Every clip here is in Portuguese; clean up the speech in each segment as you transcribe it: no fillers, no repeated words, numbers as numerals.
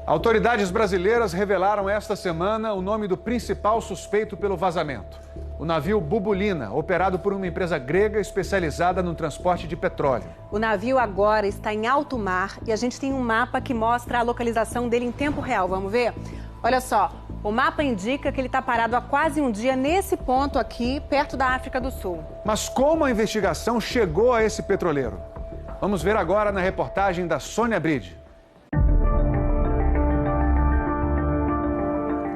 Autoridades brasileiras revelaram esta semana o nome do principal suspeito pelo vazamento. O navio Bubulina, operado por uma empresa grega especializada no transporte de petróleo. O navio agora está em alto mar e a gente tem um mapa que mostra a localização dele em tempo real. Vamos ver? Olha só, o mapa indica que ele está parado há quase um dia nesse ponto aqui, perto da África do Sul. Mas como a investigação chegou a esse petroleiro? Vamos ver agora na reportagem da Sônia Bride.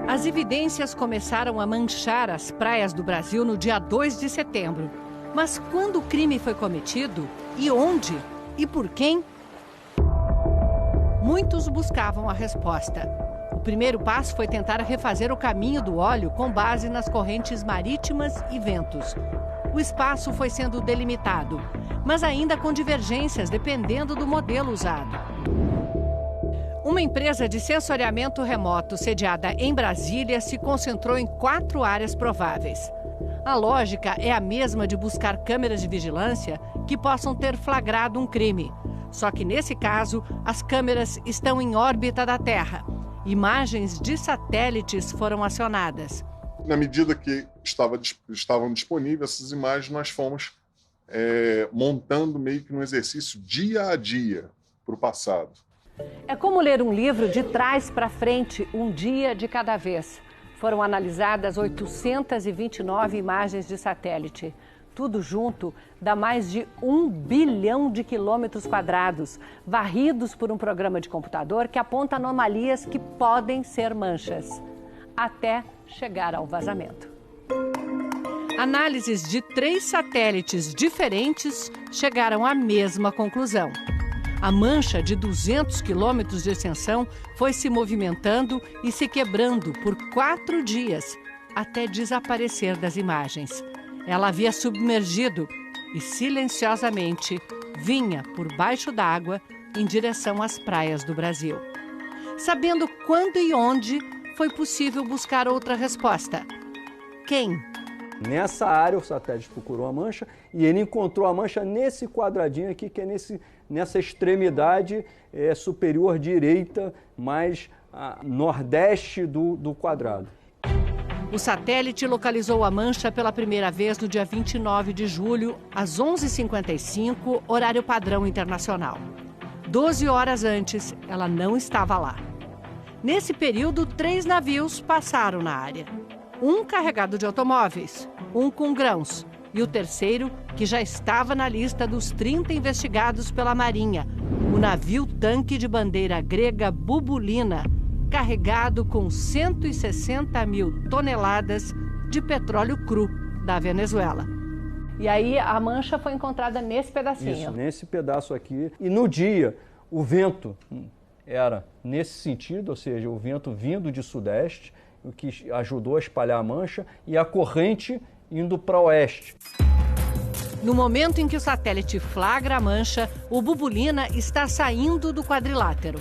As evidências começaram a manchar as praias do Brasil no dia 2 de setembro. Mas quando o crime foi cometido? E onde? E por quem? Muitos buscavam a resposta. O primeiro passo foi tentar refazer o caminho do óleo com base nas correntes marítimas e ventos. O espaço foi sendo delimitado, mas ainda com divergências dependendo do modelo usado. Uma empresa de sensoriamento remoto sediada em Brasília se concentrou em 4 áreas prováveis. A lógica é a mesma de buscar câmeras de vigilância que possam ter flagrado um crime. Só que nesse caso, as câmeras estão em órbita da Terra. Imagens de satélites foram acionadas. Na medida que estavam disponíveis essas imagens, nós fomos montando meio que um exercício dia a dia para o passado. É como ler um livro de trás para frente, um dia de cada vez. Foram analisadas 829 imagens de satélite. Tudo junto dá mais de 1 bilhão de quilômetros quadrados, varridos por um programa de computador que aponta anomalias que podem ser manchas, até chegar ao vazamento. Análises de 3 satélites diferentes chegaram à mesma conclusão. A mancha de 200 quilômetros de extensão foi se movimentando e se quebrando por 4 dias, até desaparecer das imagens. Ela havia submergido e silenciosamente vinha por baixo d'água em direção às praias do Brasil. Sabendo quando e onde, foi possível buscar outra resposta. Quem? Nessa área o satélite procurou a mancha e ele encontrou a mancha nesse quadradinho aqui, que é nessa extremidade superior direita, mais nordeste do quadrado. O satélite localizou a mancha pela primeira vez no dia 29 de julho, às 11h55, horário padrão internacional. 12 horas antes, ela não estava lá. Nesse período, 3 navios passaram na área. Um carregado de automóveis, um com grãos, e o terceiro, que já estava na lista dos 30 investigados pela Marinha, o navio-tanque de bandeira grega Bubulina, carregado com 160 mil toneladas de petróleo cru da Venezuela. E aí a mancha foi encontrada nesse pedacinho. Isso, nesse pedaço aqui. E no dia, o vento era nesse sentido, ou seja, o vento vindo de sudeste, o que ajudou a espalhar a mancha, e a corrente indo para o oeste. No momento em que o satélite flagra a mancha, o Bubulina está saindo do quadrilátero.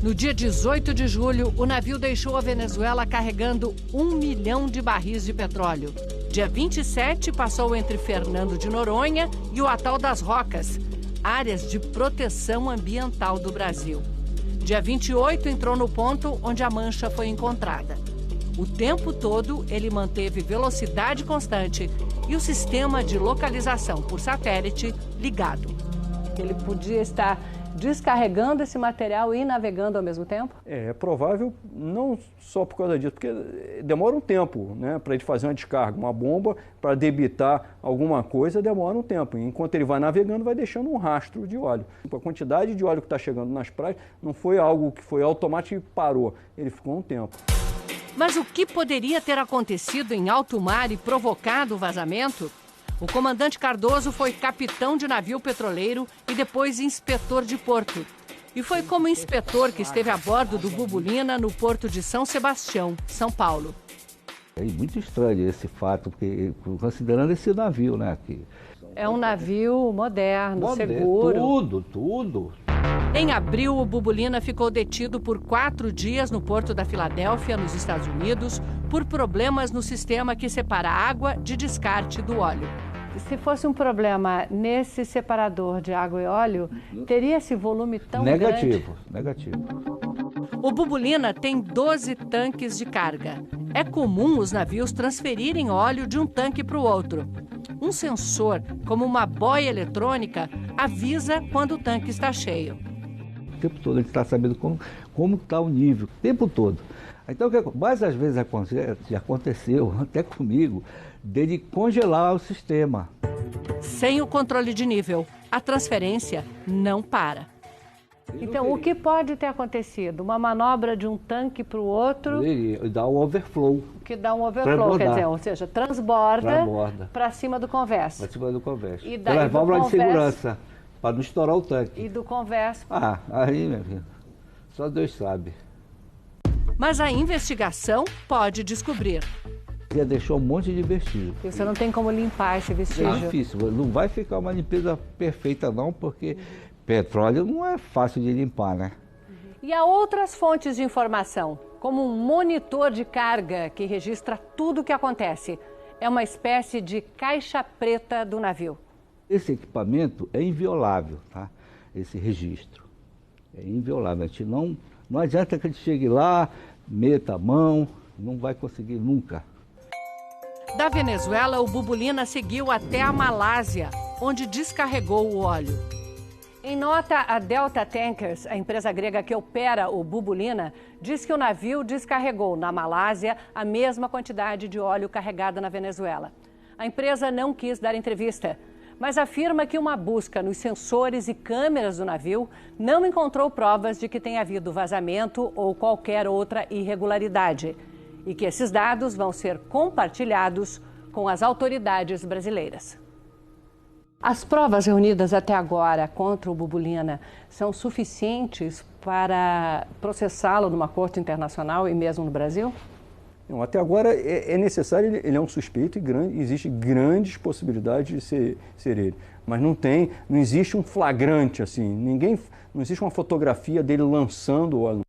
No dia 18 de julho, o navio deixou a Venezuela carregando 1 milhão de barris de petróleo. Dia 27, passou entre Fernando de Noronha e o Atol das Rocas, áreas de proteção ambiental do Brasil. Dia 28, entrou no ponto onde a mancha foi encontrada. O tempo todo, ele manteve velocidade constante e o sistema de localização por satélite ligado. Ele podia estar descarregando esse material e navegando ao mesmo tempo? É provável, não só por causa disso, porque demora um tempo, né, para ele fazer uma descarga. Uma bomba, para debitar alguma coisa, demora um tempo. Enquanto ele vai navegando, vai deixando um rastro de óleo. A quantidade de óleo que está chegando nas praias não foi algo que foi automático e parou. Ele ficou um tempo. Mas o que poderia ter acontecido em alto mar e provocado o vazamento? O comandante Cardoso foi capitão de navio petroleiro e depois inspetor de porto. E foi como inspetor que esteve a bordo do Bubulina no porto de São Sebastião, São Paulo. É muito estranho esse fato, porque considerando esse navio, né? Aqui. É um navio moderno, seguro. Tudo. Em abril, o Bubulina ficou detido por 4 dias no porto da Filadélfia, nos Estados Unidos, por problemas no sistema que separa a água de descarte do óleo. Se fosse um problema nesse separador de água e óleo, teria esse volume tão grande? Negativo. O Bubulina tem 12 tanques de carga. É comum os navios transferirem óleo de um tanque para o outro. Um sensor, como uma boia eletrônica, avisa quando o tanque está cheio. O tempo todo a gente está sabendo como está o nível, o tempo todo. Então, mais às vezes aconteceu, até comigo, de congelar o sistema. Sem o controle de nível, a transferência não para. Então, o que pode ter acontecido? Uma manobra de um tanque para o outro... E dá um overflow. Que dá um overflow, quer dizer, ou seja, transborda para cima do convés. Para cima do convés. E daí pelas válvulas de segurança, para não estourar o tanque. E do convés... Aí, meu filho, só Deus sabe. Mas a investigação pode descobrir. Já deixou um monte de vestígio. E você não tem como limpar esse vestígio. É difícil, não vai ficar uma limpeza perfeita não, porque petróleo não é fácil de limpar, né? E há outras fontes de informação, como um monitor de carga que registra tudo o que acontece. É uma espécie de caixa preta do navio. Esse equipamento é inviolável, tá? Esse registro. É inviolável. A gente não adianta que a gente chegue lá, meta a mão, não vai conseguir nunca. Da Venezuela, o Bubulina seguiu até a Malásia, onde descarregou o óleo. Em nota, a Delta Tankers, a empresa grega que opera o Bubulina, diz que o navio descarregou na Malásia a mesma quantidade de óleo carregada na Venezuela. A empresa não quis dar entrevista, mas afirma que uma busca nos sensores e câmeras do navio não encontrou provas de que tenha havido vazamento ou qualquer outra irregularidade e que esses dados vão ser compartilhados com as autoridades brasileiras. As provas reunidas até agora contra o Bubulina são suficientes para processá-lo numa corte internacional e mesmo no Brasil? Não, até agora é necessário, ele é um suspeito e existe grandes possibilidades de ser ele. Mas não existe um flagrante assim, não existe uma fotografia dele lançando o óleo.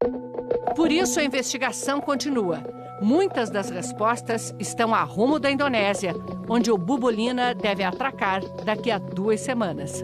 Por isso a investigação continua. Muitas das respostas estão a rumo da Indonésia, onde o Bubulina deve atracar daqui a 2 semanas.